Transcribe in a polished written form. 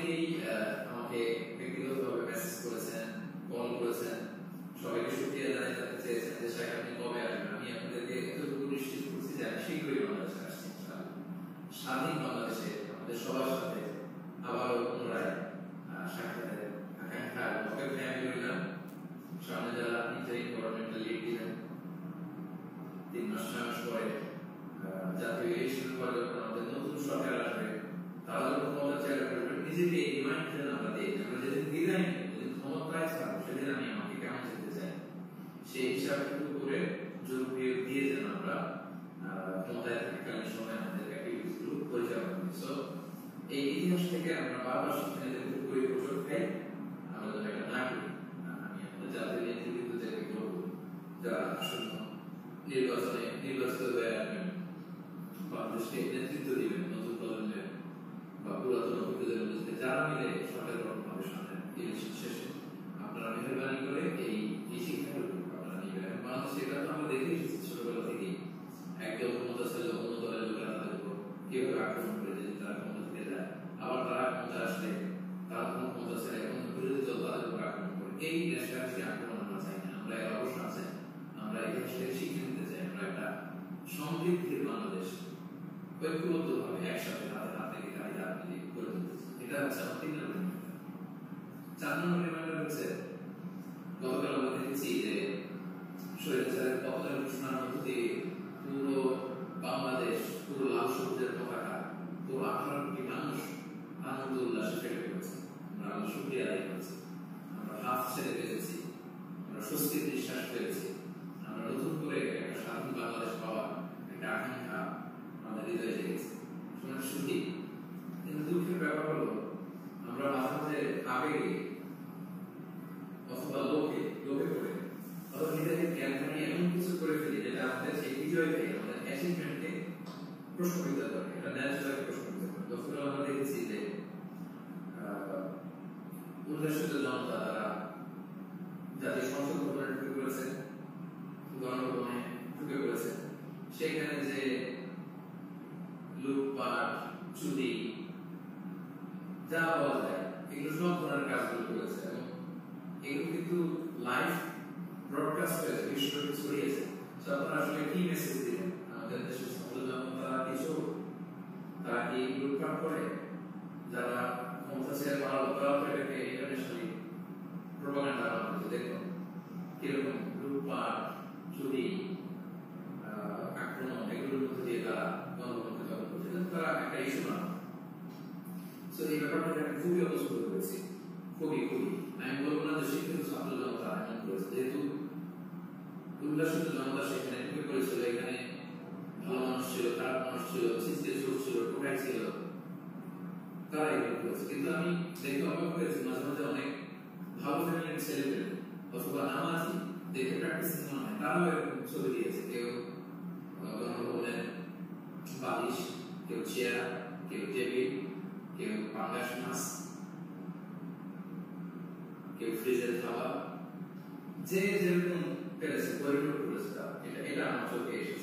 অনেকেই আমাকে ব্যক্তিগতভাবে মেসেজ করেছেন, কল করেছেন, সবাইকে শুকরিয়া জানাতে চেয়েছেন যে শাইখ আপনি কবে আসবেন। আমি আপনাদেরকে এতটুকু নিশ্চিত করছি যে আমি শীঘ্রই বাংলাদেশে আসছি ইনশাআল্লাহ। স্বাধীন বাংলাদেশে আমাদের সবার সাথে আবারও পুনরায় সাক্ষাতের আকাঙ্ক্ষা অপেক্ষায় আমি রইলাম। সামনে যারা ইন্টারিম গভর্নমেন্টাল লিড দিলেন 3 মাস 6 মাস পরে জাতীয় ইলেকশন পরে যখন আমাদের নতুন সরকার আসবে, তারা যখন ক্ষমতা চাইলে করবেন, নিজেকে রিমাইন্ড দেন আমরা দিই আমরা যেদিন বিদায় নিই, যেদিন ক্ষমতায় থাকবো, সেদিন আমি আমাকে কেমন যেতে চাই সেই হিসাব কিন্তু করে জরুরি দিয়ে যেন আমরা ক্ষমতায় থাকাকালীন সময় আমাদের অ্যাক্টিভিটিস গুলো পরিচালনা করি। সো এই ইতিহাস থেকে আমরা বারবার শিক্ষা নিতে পরিপোষক খাই, আমরা যেন এটা না করি। আমি আমাদের জাতীয় নেতৃত্বদেরকে বলবো যারা আসন্ন নির্বাচনে নির্বাচিত হয়ে আসবেন, বাংলাদেশকে নেতৃত্ব দিবেন নতুন প্রজন্মের বা পুরাতন অভিজ্ঞদের মধ্যে যারা মিলে সরকার গঠন হবে সামনে ইলেকশন শেষে, আপনারা মেহরবানি করে এই শিক্ষাগুলো আপনারা নিবেন। এখন বাংলাদেশে এটা তো আমরা দেখে এসেছি ছোটবেলা থেকেই, একদম ক্ষমতা ছিল অন্য দলের লোকেরা তাদের উপর কিভাবে আক্রমণ করে যে তারা ক্ষমতা থেকে যায়, আবার তারা ক্ষমতা আসলে তারা কোনো ক্ষমতা ছেড়ে এখন বিরোধী দল তাদের উপর আক্রমণ করে। এই ন্যাশনালিস্টিক আক্রমণ আমরা চাই না, আমরা এর অবশ্য আছে, আমরা ইতিহাস থেকে শিক্ষা নিতে চাই। আমরা একটা সমৃদ্ধির বাংলাদেশ ঐক্যবদ্ধভাবে একসাথে হাতে হাত থেকে কাঁধে হাত মিলিয়ে করে তুলতে চাই। এটা হচ্ছে আমার 3 নম্বর রিমাইন্ডার। 4 নম্বর রিমাইন্ডার হচ্ছে গতকাল আমরা দেখেছি যে স্বৈরাচারের পতনের ঘোষণার মধ্য দিয়ে পুরো বাংলাদেশ, পুরো লাল সবুজের পতাকা, পুরো 18 কোটি মানুষ আনন্দ উল্লাসে ফেটে পড়েছে। আমরা আল্লাহ শুকরিয়া আদায় করেছি, আমরা হাফ ছেড়ে বেঁচেছি, আমরা স্বস্তির নিঃশ্বাস ফেলেছি, আমরা নতুন করে একটা স্বাধীন বাংলাদেশ পাওয়ার একটা আকাঙ্ক্ষা আমাদের হৃদয়ে জেগেছে। শোনার সুখী, কিন্তু দুঃখের ব্যাপার হলো আমরা মাঝে মাঝে আবেগে অথবা লোভে পড়ে অথবা নিজেদের জ্ঞান হারিয়ে এমন কিছু করে ফেলি যেটা আমাদের সেই বিজয়কে, আমাদের অ্যাচিভমেন্টকে প্রশ্নবিদ্ধ করে, এটা ন্যাচারাল প্রশ্নবিদ্ধ করে। গতকাল আমরা দেখেছি যে উল্লাসিত জনতা তারা জাতীয় সংসদ ভবনে ঢুকে পড়েছে, গণভবনে ঢুকে পড়েছে, সেখানে যে লুটপাট, চুরি যা বলা যায় এগুলো সব ধরনের কাজগুলো করেছে এবং এগুলো কিন্তু লাইভ ব্রডকাস্ট হয়েছে, বিশ্বব্যাপী ছড়িয়েছে। আপনারা আসলে কি মেসেজ দিলেন আমাদের দেশের ছাত্র জনতা? তারা কি লুটপাট করে? যারা ক্ষমতা ছেড়ে পালালো তারা তো এটাকে ইন্টারন্যাশনালি প্রোপাগান্ডা বানাচ্ছে। দেখুন কিরকম লুটপাট, চুরি, আক্রমণ এগুলোর মধ্যে দিয়ে তারা গণভবনকে দখল করছে, তারা একটা ইস্যু না। তো এই ব্যাপারটা আমি খুবই অপছন্দ করেছি, খুবই। আমি বলবো না যে শিক্ষিত ছাত্র জনতা এমন করেছে, যেহেতু উল্লাসিত জনতা সেখানে ঢুকে পড়েছিল, এখানে ভালো মানুষ ছিল, খারাপ মানুষ ছিল, ছিচকে চোর ছিল, টোকাই ছিল, তারা এগুলো করেছে। কিন্তু আমি দেখে অবাক হয়েছি মাঝে মাঝে অনেক ভালো ফ্যামিলির ছেলেমেয়ে অথবা নামাজি দেখে প্র্যাকটিসিং মনে হয়, তারাও এরকম ছবি দিয়েছে। কেউ গণভবনের বালিশ, কেউ চেয়ার, কেউ টেবিল, কেউ পাঙ্গাস মাছ, কেউ ফ্রিজের খাবার, যে যেরকম পেরেছে পরিণত করেছে। এটা আমার চোখে এসে